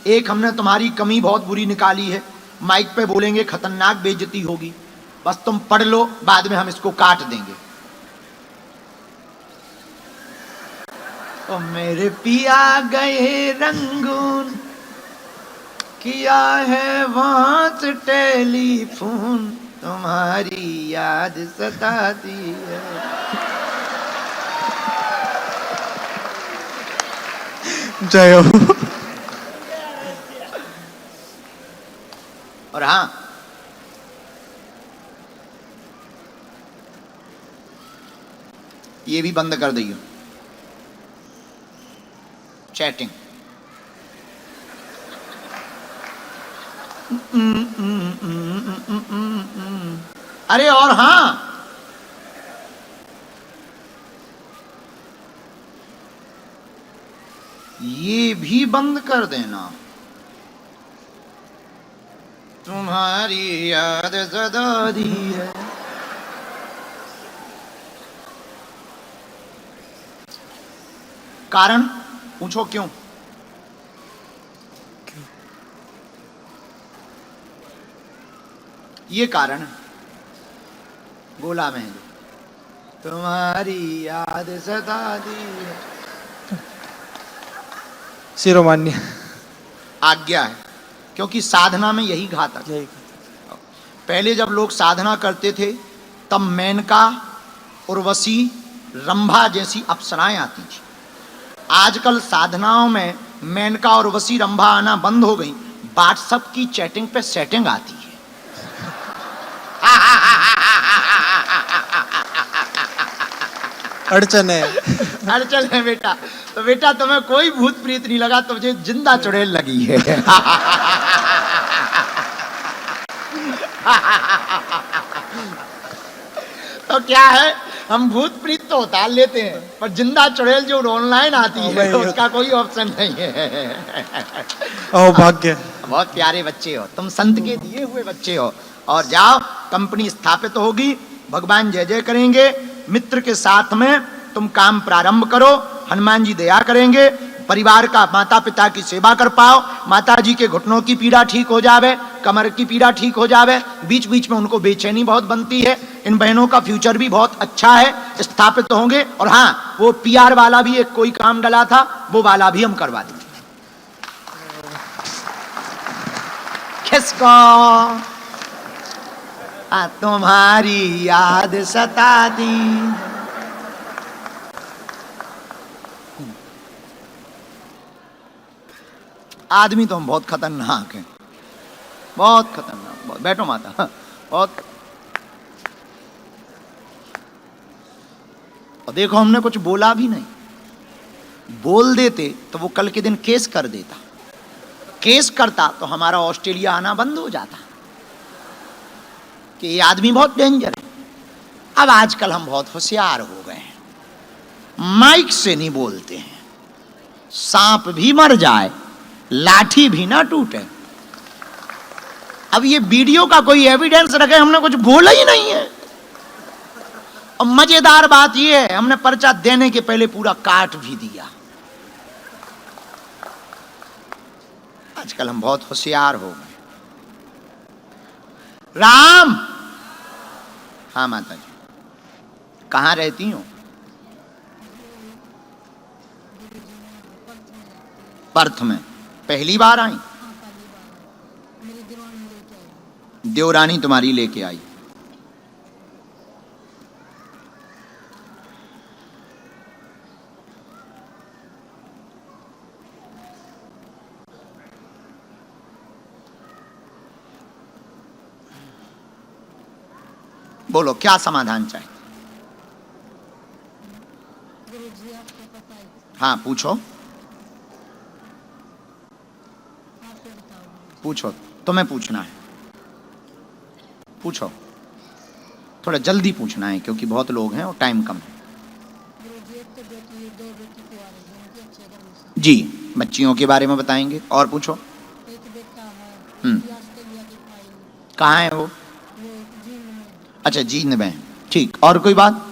एक हमने तुम्हारी कमी बहुत बुरी निकाली है, माइक पे बोलेंगे खतरनाक बेइज्जती होगी, बस तुम पढ़ लो, बाद में हम इसको काट देंगे। ओ मेरे पिया गए रंगून, किया है वहां से टेलीफोन, तुम्हारी याद सताती है। जय हो। और हाँ, ये भी बंद कर दियो चैटिंग। अरे और हाँ, ये भी बंद कर देना, तुम्हारी याद सदा दी है। कारण पूछो क्यों? ये कारण बोला मैं, तुम्हारी याद सदा दी है। शिरोमान्य आज्ञा है, क्योंकि साधना में यही घातक है। पहले जब लोग साधना करते थे तब मेनका, उर्वशी, रंभा जैसी अप्सराएं आती थी। आजकल साधनाओं में मेनका और उर्वशी रंभा आना बंद हो गई, व्हाट्सएप की चैटिंग पे सेटिंग आती है। अड़चन है। अड़चन है बेटा। तो बेटा तुम्हें कोई भूत प्रीत नहीं लगा, तुझे जिंदा चुड़ैल लगी है। तो क्या है, हम भूत प्रीत तो उतार लेते हैं, पर जिंदा चुड़ैल जो ऑनलाइन आती है उसका कोई ऑप्शन नहीं है। ओ भाग्य। बहुत प्यारे बच्चे हो तुम, संत के दिए हुए बच्चे हो। और जाओ, कंपनी स्थापित होगी, भगवान जय जय करेंगे, मित्र के साथ में तुम काम प्रारंभ करो, हनुमान जी दया करेंगे, परिवार का माता पिता की सेवा कर पाओ, माता जी के घुटनों की पीड़ा ठीक हो जावे, कमर की पीड़ा ठीक हो जावे, बीच बीच में उनको बेचैनी बहुत बनती है। इन बहनों का फ्यूचर भी बहुत अच्छा है, स्थापित होंगे। और हाँ, वो पीआर वाला भी एक कोई काम डला था, वो वाला भी हम करवा देंगे। किसको? तुम्हारी याद सताती। आदमी तो हम बहुत खतरनाक हैं, बहुत खतरनाक। बहुत बैठो माता, बहुत। और देखो, हमने कुछ बोला भी नहीं, बोल देते तो वो कल के दिन केस कर देता, केस करता तो हमारा ऑस्ट्रेलिया आना बंद हो जाता कि ये आदमी बहुत डेंजर है। अब आजकल हम बहुत होशियार हो गए हैं, माइक से नहीं बोलते हैं, सांप भी मर जाए, लाठी भी ना टूटे। अब ये वीडियो का कोई एविडेंस रखे, हमने कुछ बोला ही नहीं है। और मजेदार बात ये है, हमने पर्चा देने के पहले पूरा काट भी दिया। आजकल हम बहुत होशियार हो गए। राम। हाँ माता जी, कहाँ रहती हो? पर्थ में। पहली बार आई? देवरानी तुम्हारी लेके आई। बोलो क्या समाधान चाहिए? हाँ पूछो, पूछो, तुम्हें पूछना है, पूछो। थोड़ा जल्दी पूछना है क्योंकि बहुत लोग हैं और टाइम कम है। जी, बच्चियों के बारे में बताएंगे। और पूछो। कहाँ है वो? अच्छा, जींद में। ठीक, और कोई बात?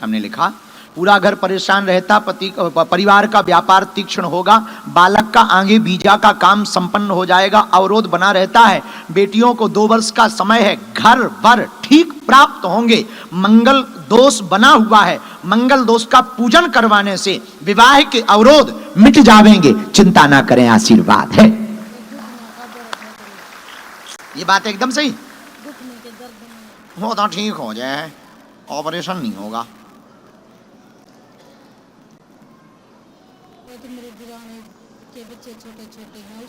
हमने लिखा पूरा घर परेशान रहता, परिवार का व्यापार तीक्ष्ण होगा, बालक का आगे बीजा का काम संपन्न हो जाएगा, अवरोध बना रहता है। बेटियों को 2 वर्ष का समय है, घर वर ठीक प्राप्त होंगे, मंगल दोष बना हुआ है, मंगल दोष का पूजन करवाने से विवाह के अवरोध मिट जाएंगे, चिंता ना करें, आशीर्वाद है। ये बात एकदम सही, वो तो ठीक हो जाए, ऑपरेशन नहीं होगा।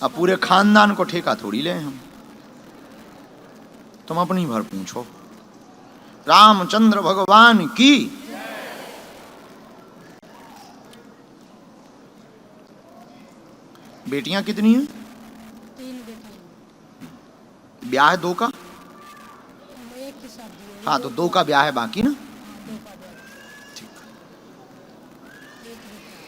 अब पूरे खानदान को ठेका थोड़ी ले हम, तुम अपनी भर पूछो। रामचंद्र भगवान की। बेटियां कितनी हैं? 3 बेटियां। ब्याह 2 का? एक की शादी है। हाँ, तो 2 का ब्याह है बाकी ना। 2 का ब्याह। ठीक। एक बेटा।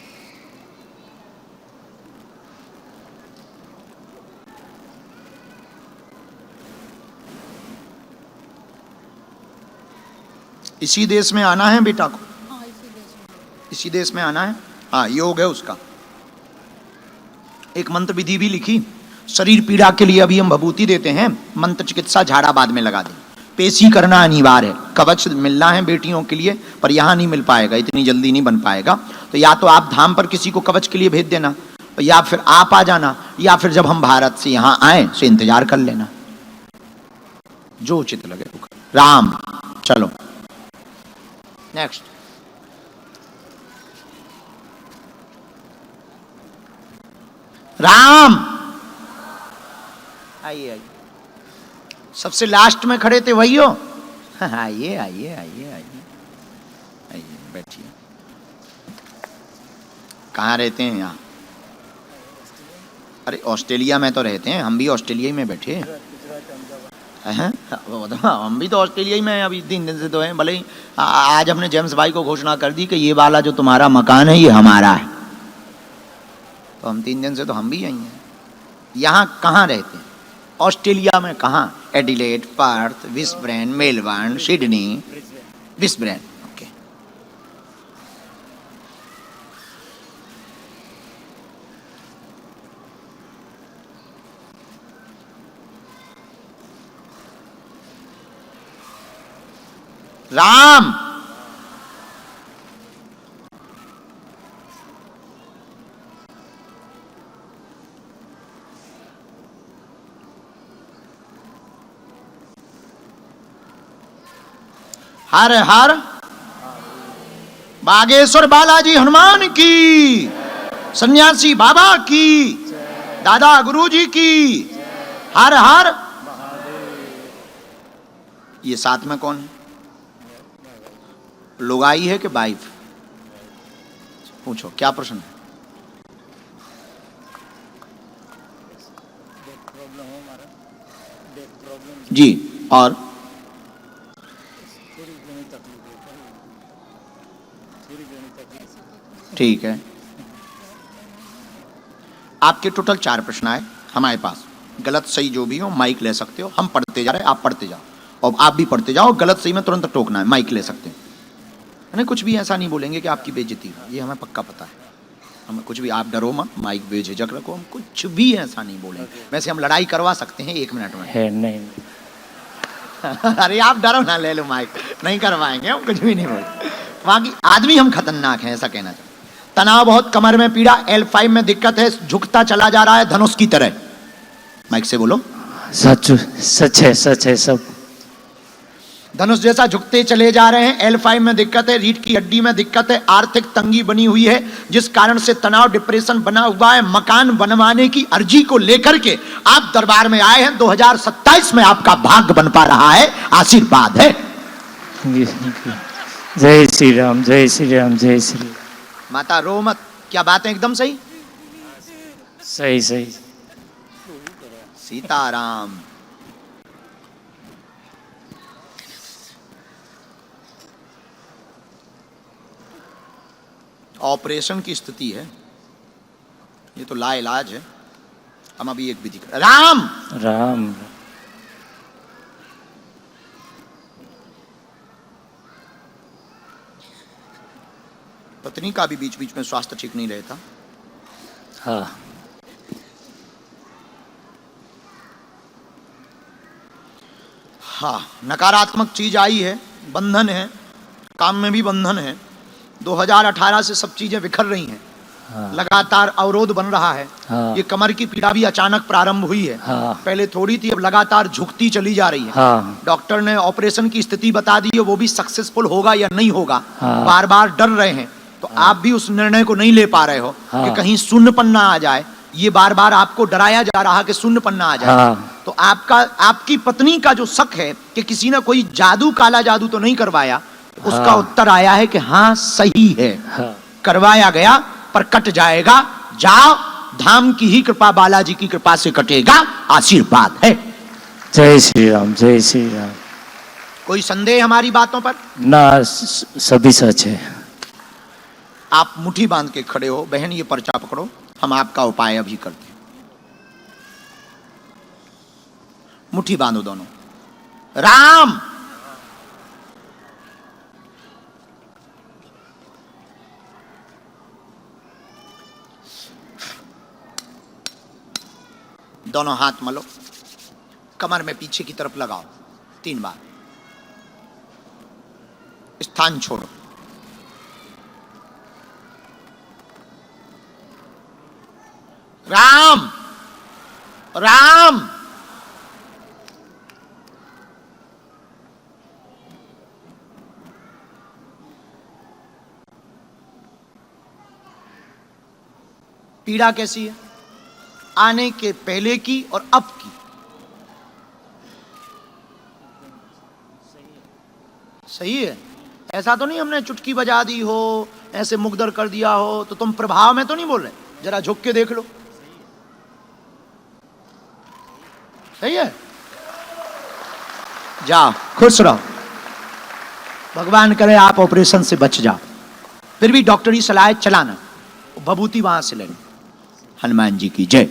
इसी देश में आना है बेटा को? हाँ, इसी देश में। इसी देश में आना है। हाँ, योग है उसका। एक मंत्र विधि भी लिखी, शरीर पीड़ा के लिए अभी हम भभूति देते हैं, मंत्र चिकित्सा झाड़ा बाद में लगा दें। पेशी करना अनिवार्य है, कवच मिलना है बेटियों के लिए, पर यहाँ नहीं मिल पाएगा, इतनी जल्दी नहीं बन पाएगा। तो या तो आप धाम पर किसी को कवच के लिए भेज देना, या फिर आप आ जाना, या फिर जब हम भारत से यहाँ आए से इंतजार कर लेना, जो उचित लगे। राम। चलो नेक्स्ट। राम। आइए आइए, सबसे लास्ट में खड़े थे वही हो? आइए आइए आइए आइए आइए, बैठिए। कहाँ रहते हैं यहाँ? अरे ऑस्ट्रेलिया में तो रहते हैं, हम भी ऑस्ट्रेलिया ही में बैठे हैं। हम भी तो ऑस्ट्रेलिया ही में हैं, अभी 3 दिन से तो हैं। भले ही आज हमने जेम्स भाई को घोषणा कर दी कि ये वाला जो तुम्हारा मकान है ये हमारा है, तो हम 3 दिन से तो हम भी यहीं हैं। यहाँ कहाँ रहते हैं? ऑस्ट्रेलिया में कहाँ? Adelaide, Perth, Brisbane, Melbourne, Sydney, Brisbane. Okay. Ram. हर हर बागेश्वर बालाजी हनुमान की, सन्यासी बाबा की, दादा गुरुजी की। हर हर। ये साथ में कौन है? लुगाई है कि वाइफ? पूछो क्या प्रश्न है? जी। और ठीक है, आपके टोटल 4 प्रश्न आए हमारे पास। गलत सही जो भी हो माइक ले सकते हो, हम पढ़ते जा रहे हैं, आप पढ़ते जाओ, और आप भी पढ़ते जाओ। गलत सही में तुरंत टोकना है, माइक ले सकते हैं, है कुछ भी ऐसा नहीं बोलेंगे कि आपकी बेइज्जती हो, ये हमें पक्का पता है। हम कुछ भी, आप डरो मत, माइक बेझिझक रखो, हम कुछ भी ऐसा नहीं बोलेंगे। वैसे हम लड़ाई करवा सकते हैं 1 मिनट में है नहीं। अरे आप डरो ना, ले लो माइक, नहीं करवाएंगे हम, कुछ भी नहीं बोलते। बाकी आदमी हम खतरनाक हैं, ऐसा कहना चाहिए। तनाव बहुत, कमर में पीड़ा, L5 में दिक्कत है, झुकता चला जा रहा है धनुष की तरह। माइक से बोलो। सच सच है सब। धनुष जैसा झुकते चले जा रहे हैं। L5 में दिक्कत है, रीढ़ की हड्डी में दिक्कत है, आर्थिक तंगी बनी हुई है, जिस कारण से तनाव डिप्रेशन बना हुआ है। मकान बनवाने की अर्जी को लेकर के आप दरबार में आए हैं। 2027 में आपका भाग्य बन पा रहा है, आशीर्वाद है। जय श्री राम, जय श्री राम, जय श्री। माता रो मत, क्या बात है? एकदम सही सही सही। सीताराम। ऑपरेशन की स्थिति है, ये तो लाइलाज है। हम अभी एक विधि कर। राम राम। पत्नी का भी बीच बीच में स्वास्थ्य ठीक नहीं रहता। हाँ हाँ, नकारात्मक चीज आई है, बंधन है, काम में भी बंधन है। 2018 से सब चीजें बिखर रही हैं। हाँ लगातार अवरोध बन रहा है। हाँ। ये कमर की पीड़ा भी अचानक प्रारंभ हुई है। हाँ। पहले थोड़ी थी, अब लगातार झुकती चली जा रही है। हाँ डॉक्टर ने ऑपरेशन की स्थिति बता दी है, वो भी सक्सेसफुल होगा या नहीं होगा। हाँ। बार बार डर रहे हैं, तो आप भी उस निर्णय को नहीं ले पा रहे हो हाँ। कि कहीं शून्य पन्ना आ जाए। ये बार बार आपको डराया जा रहा है कि शून्य पन्ना आ जाए। हाँ। तो आपकी पत्नी का जो शक है कि किसी ने कोई जादू, काला जादू तो नहीं करवाया, उसका हाँ। उत्तर आया है कि हाँ सही है, हाँ करवाया गया पर कट जाएगा। जाओ, धाम की ही कृपा, बालाजी की कृपा से कटेगा, आशीर्वाद है। जय श्री राम, जय श्री राम। कोई संदेह हमारी बातों पर? ना, सभी सच है। आप मुट्ठी बांध के खड़े हो। बहन ये पर्चा पकड़ो, हम आपका उपाय अभी करते हैं। मुट्ठी बांधो दोनों। राम दोनों हाथ मलो, कमर में पीछे की तरफ लगाओ 3 बार। स्थान छोड़ो। राम राम। पीड़ा कैसी है? आने के पहले की और अब की? सही है। ऐसा तो नहीं हमने चुटकी बजा दी हो, ऐसे मुकदर कर दिया हो, तो तुम प्रभाव में तो नहीं बोल रहे? जरा झुक के देख लो। सही है। जाओ, खुश रहो। भगवान करे आप ऑपरेशन से बच जाओ। फिर भी डॉक्टरी सलाह चलाना, भभूति वहां से लेनी। हनुमान जी की जय।